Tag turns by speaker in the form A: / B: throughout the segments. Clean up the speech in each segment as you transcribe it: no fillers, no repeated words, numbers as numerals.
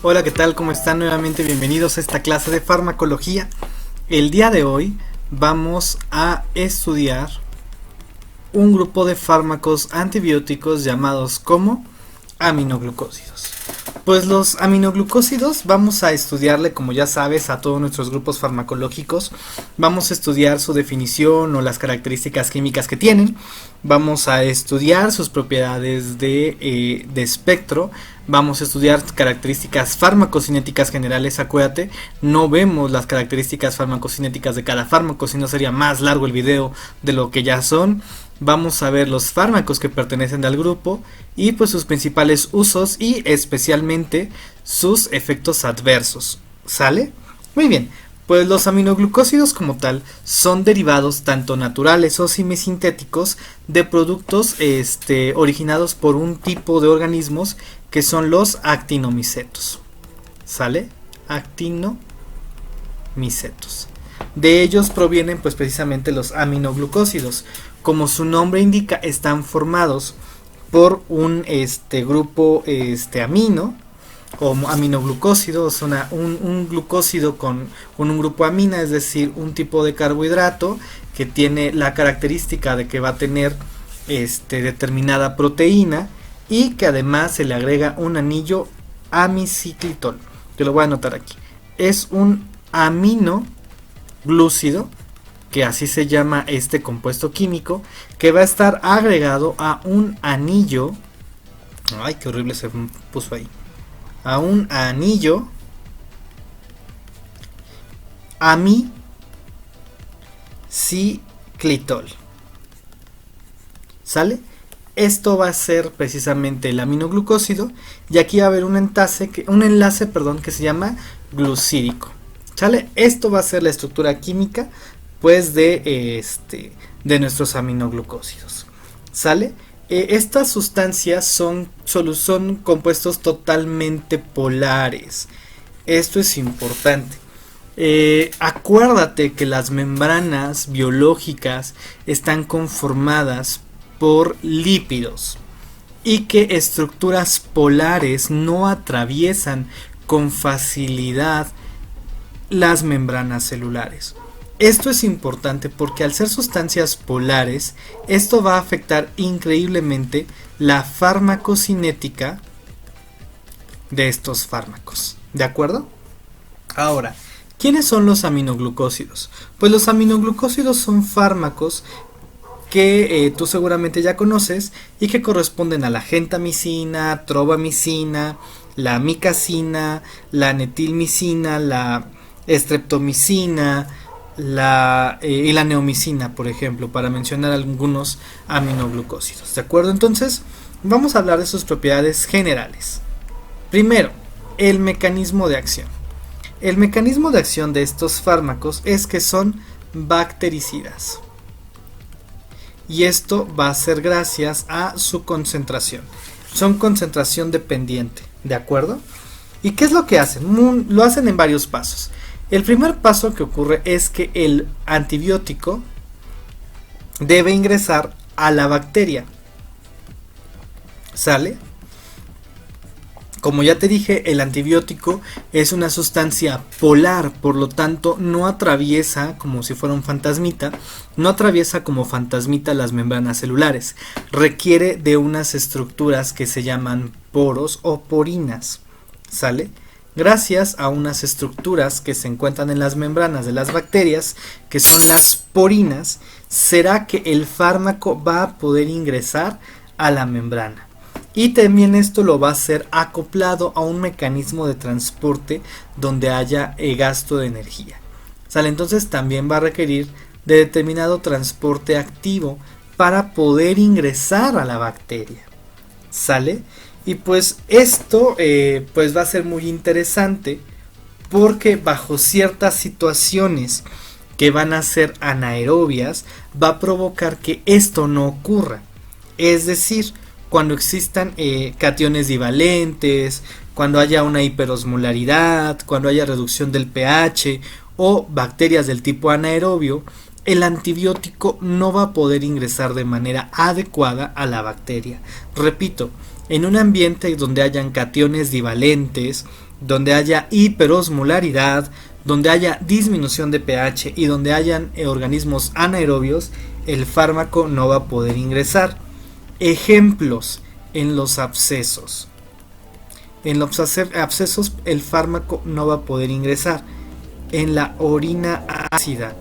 A: Hola, ¿qué tal? ¿Cómo están? Nuevamente bienvenidos a esta clase de farmacología. El día de hoy vamos a estudiar un grupo de fármacos antibióticos llamados como aminoglucósidos. Pues los aminoglucósidos vamos a estudiarle, como ya sabes, a todos nuestros grupos farmacológicos. Vamos a estudiar su definición o las características químicas que tienen. Vamos a estudiar sus propiedades de espectro. Vamos a estudiar características farmacocinéticas generales. Acuérdate, no vemos las características farmacocinéticas de cada fármaco, si no sería más largo el video de lo que ya son. Vamos a ver los fármacos que pertenecen al grupo y pues sus principales usos y especialmente sus efectos adversos. ¿Sale? Muy bien. Pues los aminoglucósidos como tal son derivados tanto naturales o semisintéticos de productos originados por un tipo de organismos que son los actinomicetos. ¿Sale? Actinomicetos. De ellos provienen pues precisamente los aminoglucósidos. Como su nombre indica, están formados por un grupo amino o aminoglucósido, un glucósido con un grupo amina, es decir, un tipo de carbohidrato que tiene la característica de que va a tener determinada proteína y que además se le agrega un anillo amiciclitol. Te lo voy a anotar aquí. Es un aminoglúcido, que así se llama este compuesto químico, que va a estar agregado a un anillo. Ay, qué horrible se puso ahí. A un anillo amiciclitol. ¿Sale? Esto va a ser precisamente el aminoglucósido y aquí va a haber un enlace que se llama glucídico. ¿Sale? Esto va a ser la estructura química pues de nuestros aminoglucósidos. ¿Sale? Estas sustancias son compuestos totalmente polares. Esto es importante. Acuérdate que las membranas biológicas están conformadas por lípidos y que estructuras polares no atraviesan con facilidad las membranas celulares. Esto es importante porque al ser sustancias polares, esto va a afectar increíblemente la farmacocinética de estos fármacos. ¿De acuerdo? Ahora, ¿quiénes son los aminoglucósidos? Pues los aminoglucósidos son fármacos que tú seguramente ya conoces y que corresponden a la gentamicina, tropamicina, la amicacina, la anetilmicina, la streptomicina, y la neomicina, por ejemplo, para mencionar algunos aminoglucósidos. ¿De acuerdo? Entonces, vamos a hablar de sus propiedades generales. Primero, el mecanismo de acción. El mecanismo de acción de estos fármacos es que son bactericidas. Y esto va a ser gracias a su concentración. Son concentración dependiente. ¿De acuerdo? ¿Y qué es lo que hacen? Lo hacen en varios pasos. El primer paso que ocurre es que el antibiótico debe ingresar a la bacteria. ¿Sale? Como ya te dije, el antibiótico es una sustancia polar, por lo tanto no atraviesa como si fuera un fantasmita, no atraviesa como fantasmita las membranas celulares. Requiere de unas estructuras que se llaman poros o porinas. ¿Sale? Gracias a unas estructuras que se encuentran en las membranas de las bacterias, que son las porinas, será que el fármaco va a poder ingresar a la membrana. Y también esto lo va a hacer acoplado a un mecanismo de transporte donde haya gasto de energía. ¿Sale? Entonces también va a requerir de determinado transporte activo para poder ingresar a la bacteria. ¿Sale? Y pues esto pues va a ser muy interesante porque bajo ciertas situaciones que van a ser anaerobias va a provocar que esto no ocurra. Es decir, cuando existan cationes divalentes, cuando haya una hiperosmolaridad, cuando haya reducción del pH o bacterias del tipo anaerobio, el antibiótico no va a poder ingresar de manera adecuada a la bacteria. Repito, en un ambiente donde hayan cationes divalentes, donde haya hiperosmolaridad, donde haya disminución de pH y donde hayan organismos anaerobios, el fármaco no va a poder ingresar. Ejemplos: en los abscesos. En los abscesos el fármaco no va a poder ingresar. En la orina ácida.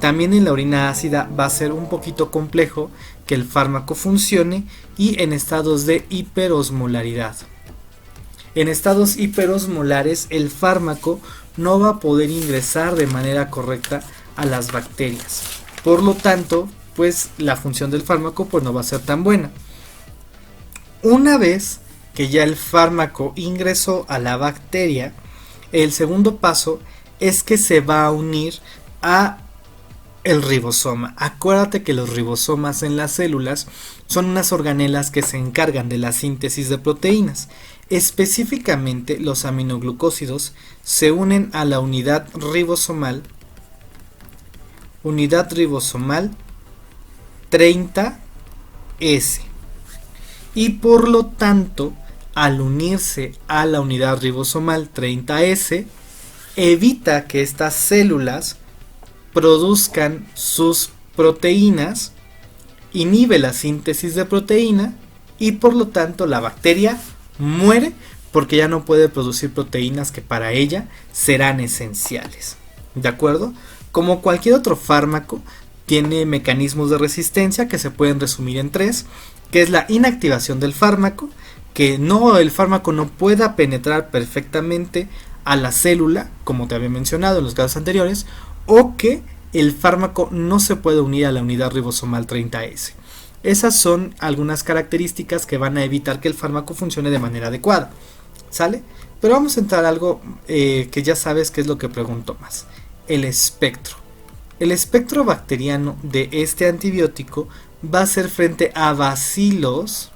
A: También en la orina ácida va a ser un poquito complejo que el fármaco funcione, y en estados de hiperosmolaridad. En estados hiperosmolares el fármaco no va a poder ingresar de manera correcta a las bacterias. Por lo tanto, pues la función del fármaco pues no va a ser tan buena. Una vez que ya el fármaco ingresó a la bacteria, el segundo paso es que se va a unir a el ribosoma. Acuérdate que los ribosomas en las células son unas organelas que se encargan de la síntesis de proteínas. Específicamente, los aminoglucósidos se unen a la unidad ribosomal 30S, y por lo tanto, al unirse a la unidad ribosomal 30S, evita que estas células produzcan sus proteínas, inhibe la síntesis de proteína y por lo tanto la bacteria muere porque ya no puede producir proteínas que para ella serán esenciales. ¿De acuerdo? Como cualquier otro fármaco, tiene mecanismos de resistencia que se pueden resumir en 3, que es la inactivación del fármaco, que el fármaco no pueda penetrar perfectamente a la célula, como te había mencionado en los casos anteriores, o que el fármaco no se puede unir a la unidad ribosomal 30S. Esas son algunas características que van a evitar que el fármaco funcione de manera adecuada, ¿sale? Pero vamos a entrar a algo que ya sabes que es lo que pregunto más: el espectro. El espectro bacteriano de este antibiótico va a ser frente a bacilos,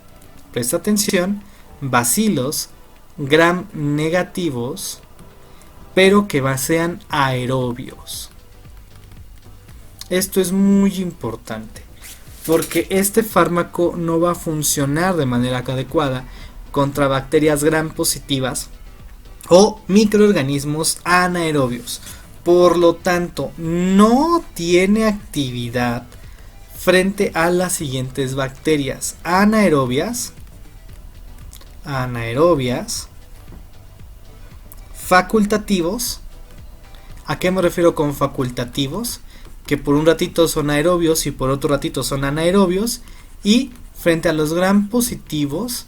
A: presta atención, bacilos gram negativos, pero que sean aerobios. Esto es muy importante, porque este fármaco no va a funcionar de manera adecuada contra bacterias gram positivas o microorganismos anaerobios. Por lo tanto, no tiene actividad frente a las siguientes bacterias: anaerobias, facultativos. ¿A qué me refiero con facultativos? Que por un ratito son aerobios y por otro ratito son anaerobios, y frente a los gram positivos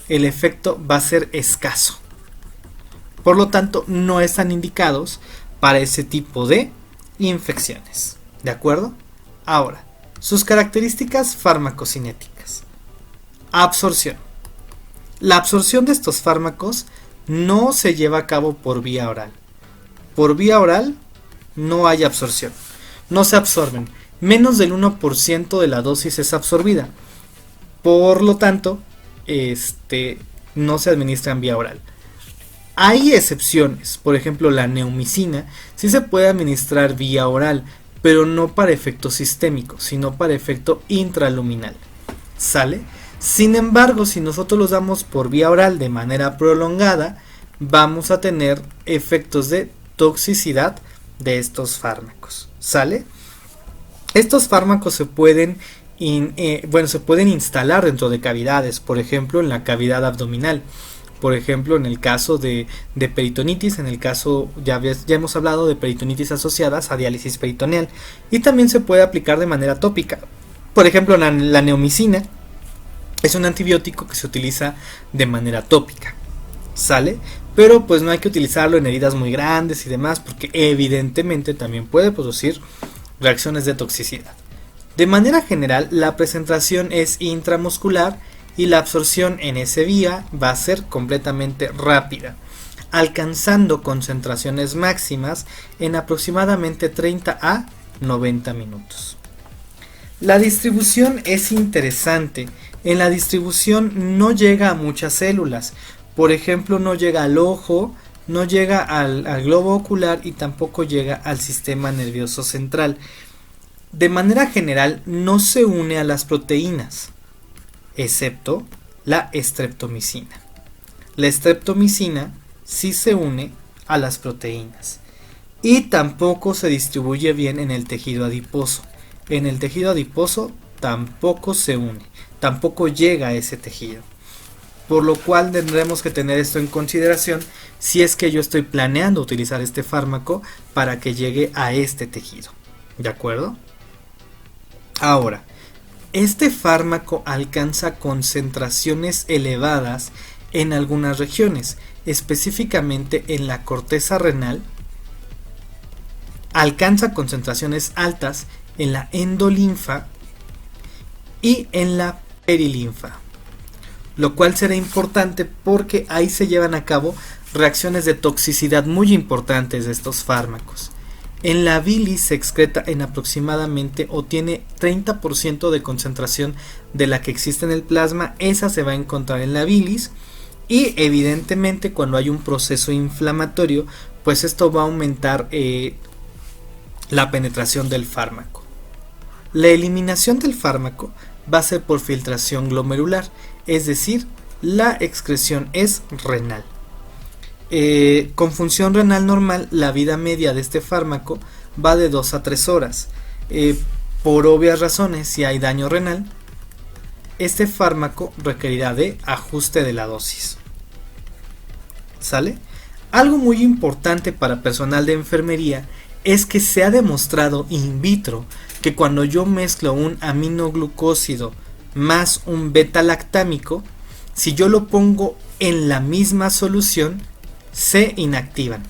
A: el efecto va a ser escaso. Por lo tanto, no están indicados para ese tipo de infecciones. ¿De acuerdo? Ahora, sus características farmacocinéticas. Absorción. La absorción de estos fármacos no se lleva a cabo por vía oral. Por vía oral no hay absorción. No se absorben. Menos del 1% de la dosis es absorbida. Por lo tanto, no se administra en vía oral. Hay excepciones. Por ejemplo, la neomicina sí se puede administrar vía oral, pero no para efecto sistémico, sino para efecto intraluminal. ¿Sale? Sin embargo, si nosotros los damos por vía oral de manera prolongada, vamos a tener efectos de toxicidad de estos fármacos. ¿Sale? Estos fármacos se pueden instalar dentro de cavidades, por ejemplo en la cavidad abdominal, por ejemplo en el caso de peritonitis, en el caso ya hemos hablado de peritonitis asociadas a diálisis peritoneal, y también se puede aplicar de manera tópica. Por ejemplo, la neomicina es un antibiótico que se utiliza de manera tópica, ¿sale? Pero pues no hay que utilizarlo en heridas muy grandes y demás, porque evidentemente también puede producir reacciones de toxicidad. De manera general, la presentación es intramuscular y la absorción en ese vía va a ser completamente rápida, alcanzando concentraciones máximas en aproximadamente 30 a 90 minutos. La distribución es interesante. En la distribución no llega a muchas células. Por ejemplo, no llega al ojo, no llega al globo ocular y tampoco llega al sistema nervioso central. De manera general no se une a las proteínas, excepto la streptomicina. La streptomicina si se une a las proteínas. Y tampoco se distribuye bien en el tejido adiposo. En el tejido adiposo tampoco se une, tampoco llega a ese tejido. Por lo cual tendremos que tener esto en consideración si es que yo estoy planeando utilizar este fármaco para que llegue a este tejido. ¿De acuerdo? Ahora, este fármaco alcanza concentraciones elevadas en algunas regiones, específicamente en la corteza renal. Alcanza concentraciones altas en la endolinfa y en la perilinfa, lo cual será importante porque ahí se llevan a cabo reacciones de toxicidad muy importantes de estos fármacos. En la bilis se excreta en aproximadamente o tiene 30% de concentración de la que existe en el plasma, esa se va a encontrar en la bilis, y evidentemente cuando hay un proceso inflamatorio, pues esto va a aumentar la penetración del fármaco. La eliminación del fármaco va a ser por filtración glomerular, es decir, la excreción es renal. Con función renal normal, la vida media de este fármaco va de 2 a 3 horas. Por obvias razones, si hay daño renal, este fármaco requerirá de ajuste de la dosis. ¿Sale? Algo muy importante para personal de enfermería es que se ha demostrado in vitro que cuando yo mezclo un aminoglucósido más un beta-lactámico, si yo lo pongo en la misma solución, se inactivan.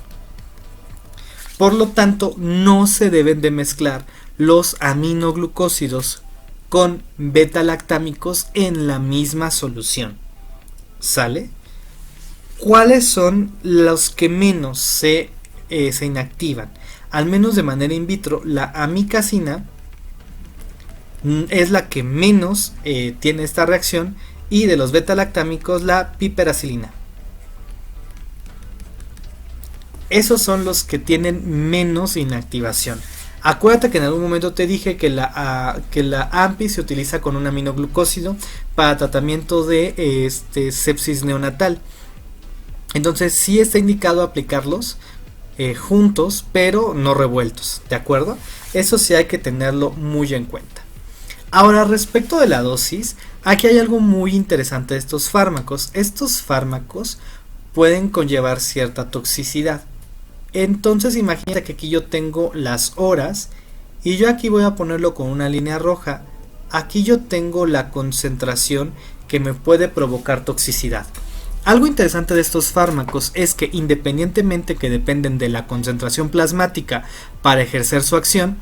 A: Por lo tanto, no se deben de mezclar los aminoglucósidos con beta-lactámicos en la misma solución. ¿Sale? ¿Cuáles son los que menos se inactivan? Al menos de manera in vitro, la amicacina es la que menos tiene esta reacción, y de los beta-lactámicos la piperacilina. Esos son los que tienen menos inactivación. Acuérdate que en algún momento te dije que la AMPI se utiliza con un aminoglucósido para tratamiento de sepsis neonatal. Entonces sí está indicado aplicarlos juntos, pero no revueltos, ¿de acuerdo? Eso sí hay que tenerlo muy en cuenta. Ahora, respecto de la dosis, aquí hay algo muy interesante de estos fármacos. Estos fármacos pueden conllevar cierta toxicidad. Entonces imagínate que aquí yo tengo las horas y yo aquí voy a ponerlo con una línea roja. Aquí yo tengo la concentración que me puede provocar toxicidad. Algo interesante de estos fármacos es que independientemente que dependen de la concentración plasmática para ejercer su acción,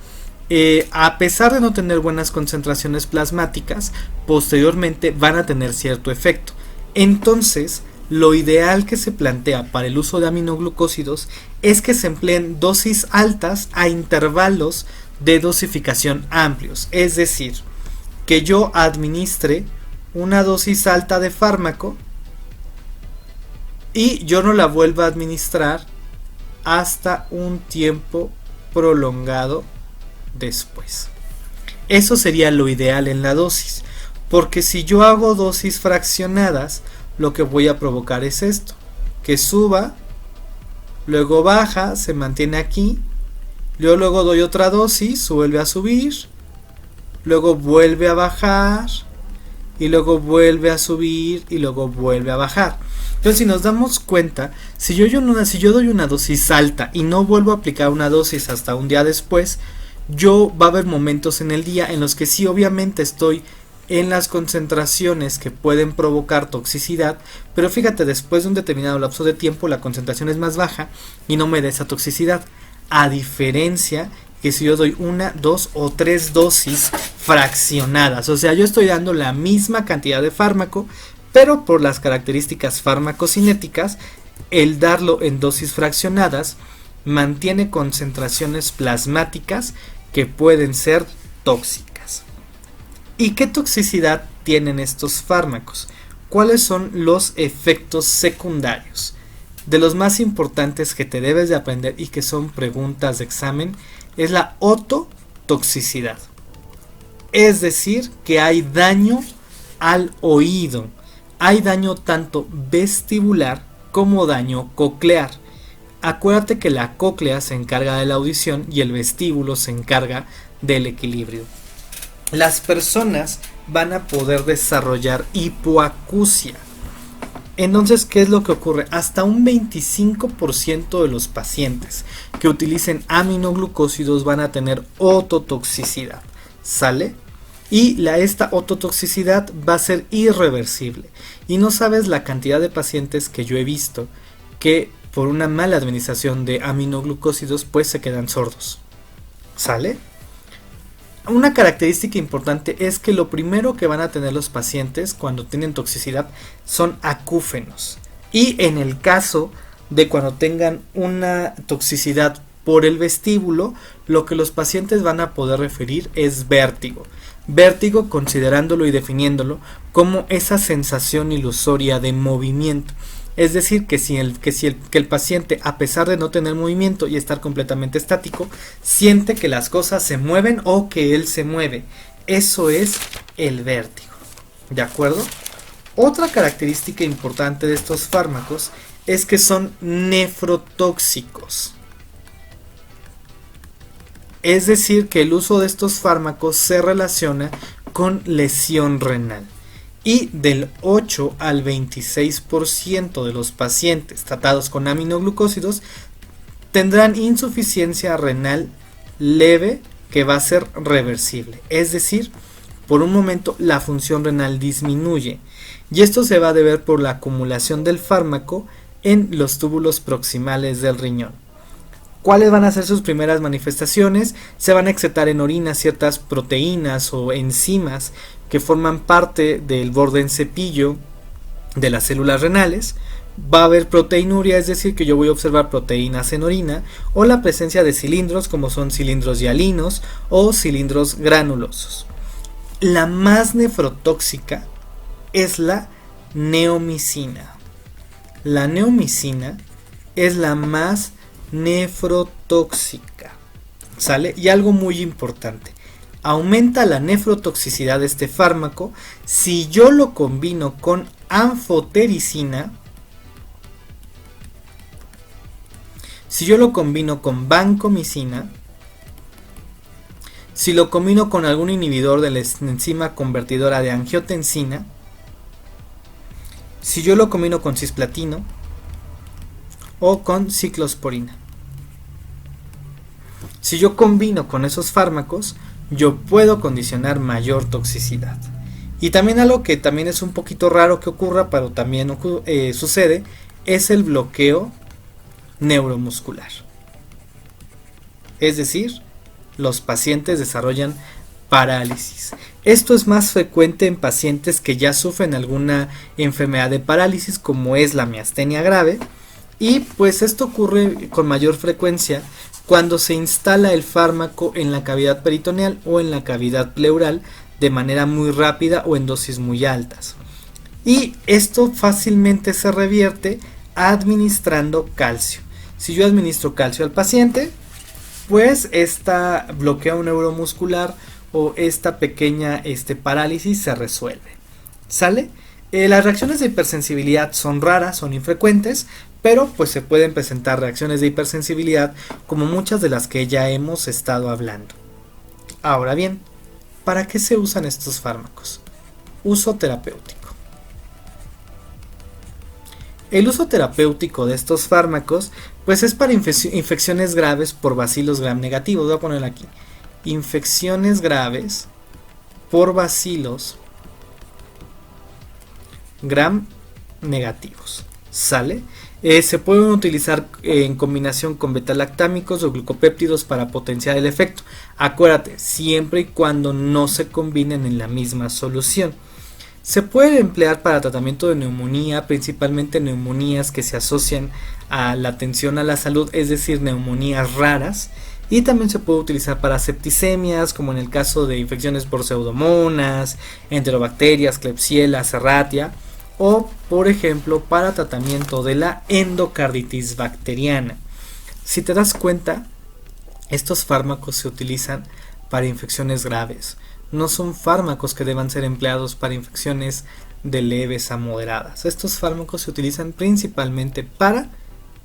A: a pesar de no tener buenas concentraciones plasmáticas, posteriormente van a tener cierto efecto. Entonces, lo ideal que se plantea para el uso de aminoglucósidos es que se empleen dosis altas a intervalos de dosificación amplios. Es decir, que yo administre una dosis alta de fármaco y yo no la vuelva a administrar hasta un tiempo prolongado después. Eso sería lo ideal en la dosis, porque si yo hago dosis fraccionadas, lo que voy a provocar es esto, que suba, luego baja, se mantiene aquí, yo luego doy otra dosis, vuelve a subir, luego vuelve a bajar, y luego vuelve a subir, y luego vuelve a bajar. Entonces, si nos damos cuenta, si yo doy una dosis alta y no vuelvo a aplicar una dosis hasta un día después, va a haber momentos en el día en los que sí, obviamente estoy en las concentraciones que pueden provocar toxicidad, pero fíjate, después de un determinado lapso de tiempo la concentración es más baja y no me da esa toxicidad, a diferencia que si yo doy 1, 2 o 3 dosis fraccionadas, o sea, yo estoy dando la misma cantidad de fármaco, pero por las características farmacocinéticas, el darlo en dosis fraccionadas mantiene concentraciones plasmáticas que pueden ser tóxicas. ¿Y qué toxicidad tienen estos fármacos? ¿Cuáles son los efectos secundarios? De los más importantes que te debes de aprender y que son preguntas de examen es la ototoxicidad. Es decir, que hay daño al oído. Hay daño tanto vestibular como daño coclear. Acuérdate que la cóclea se encarga de la audición y el vestíbulo se encarga del equilibrio. Las personas van a poder desarrollar hipoacusia. Entonces, ¿qué es lo que ocurre? Hasta un 25% de los pacientes que utilicen aminoglucósidos van a tener ototoxicidad. ¿Sale? Y esta ototoxicidad va a ser irreversible. Y no sabes la cantidad de pacientes que yo he visto que por una mala administración de aminoglucósidos pues se quedan sordos. ¿Sale? Una característica importante es que lo primero que van a tener los pacientes cuando tienen toxicidad son acúfenos. Y en el caso de cuando tengan una toxicidad por el vestíbulo, lo que los pacientes van a poder referir es vértigo. Vértigo considerándolo y definiéndolo como esa sensación ilusoria de movimiento. Es decir, que el paciente, a pesar de no tener movimiento y estar completamente estático, siente que las cosas se mueven o que él se mueve. Eso es el vértigo. ¿De acuerdo? Otra característica importante de estos fármacos es que son nefrotóxicos. Es decir, que el uso de estos fármacos se relaciona con lesión renal. Y del 8 al 26% de los pacientes tratados con aminoglucósidos tendrán insuficiencia renal leve que va a ser reversible. Es decir, por un momento la función renal disminuye. Y esto se va a deber por la acumulación del fármaco en los túbulos proximales del riñón. ¿Cuáles van a ser sus primeras manifestaciones? Se van a excitar en orina ciertas proteínas o enzimas que forman parte del borde en cepillo de las células renales. Va a haber proteinuria, es decir, que yo voy a observar proteínas en orina, o la presencia de cilindros como son cilindros hialinos o cilindros granulosos. La más nefrotóxica es la neomicina. La neomicina es la más nefrotóxica. ¿Sale? Y algo muy importante. Aumenta la nefrotoxicidad de este fármaco si yo lo combino con anfotericina, si yo lo combino con vancomicina, si lo combino con algún inhibidor de la enzima convertidora de angiotensina, si yo lo combino con cisplatino o con ciclosporina. Si yo combino con esos fármacos, yo puedo condicionar mayor toxicidad. Y también algo que también es un poquito raro que ocurra, pero también sucede, es el bloqueo neuromuscular. Es decir, los pacientes desarrollan parálisis. Esto es más frecuente en pacientes que ya sufren alguna enfermedad de parálisis, como es la miastenia grave, y pues esto ocurre con mayor frecuencia cuando se instala el fármaco en la cavidad peritoneal o en la cavidad pleural de manera muy rápida o en dosis muy altas. Y esto fácilmente se revierte administrando calcio. Si yo administro calcio al paciente, pues esta bloqueo neuromuscular o esta pequeña parálisis se resuelve. ¿Sale? Las reacciones de hipersensibilidad son raras, son infrecuentes, pero pues se pueden presentar reacciones de hipersensibilidad como muchas de las que ya hemos estado hablando. Ahora bien, ¿para qué se usan estos fármacos? Uso terapéutico. El uso terapéutico de estos fármacos pues es para infecciones graves por bacilos gram negativos. Voy a poner aquí. Infecciones graves por bacilos gram negativos. ¿Sale? Se pueden utilizar en combinación con betalactámicos o glucopéptidos para potenciar el efecto. Acuérdate, siempre y cuando no se combinen en la misma solución. Se puede emplear para tratamiento de neumonía, principalmente neumonías que se asocian a la atención a la salud, es decir, neumonías raras. Y también se puede utilizar para septicemias, como en el caso de infecciones por pseudomonas, enterobacterias, Klebsiella, Serratia, o por ejemplo para tratamiento de la endocarditis bacteriana. Si te das cuenta, estos fármacos se utilizan para infecciones graves. No son fármacos que deban ser empleados para infecciones de leves a moderadas. Estos fármacos se utilizan principalmente para,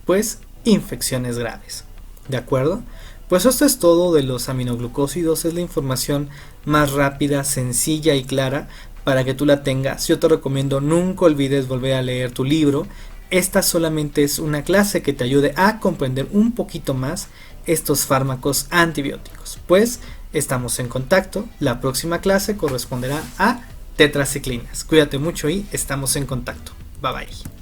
A: pues, infecciones graves. ¿De acuerdo? Pues esto es todo de los aminoglucósidos. Es la información más rápida, sencilla y clara para que tú la tengas. Yo te recomiendo nunca olvides volver a leer tu libro. Esta solamente es una clase que te ayude a comprender un poquito más estos fármacos antibióticos. Pues estamos en contacto. La próxima clase corresponderá a tetraciclinas. Cuídate mucho y estamos en contacto. Bye bye.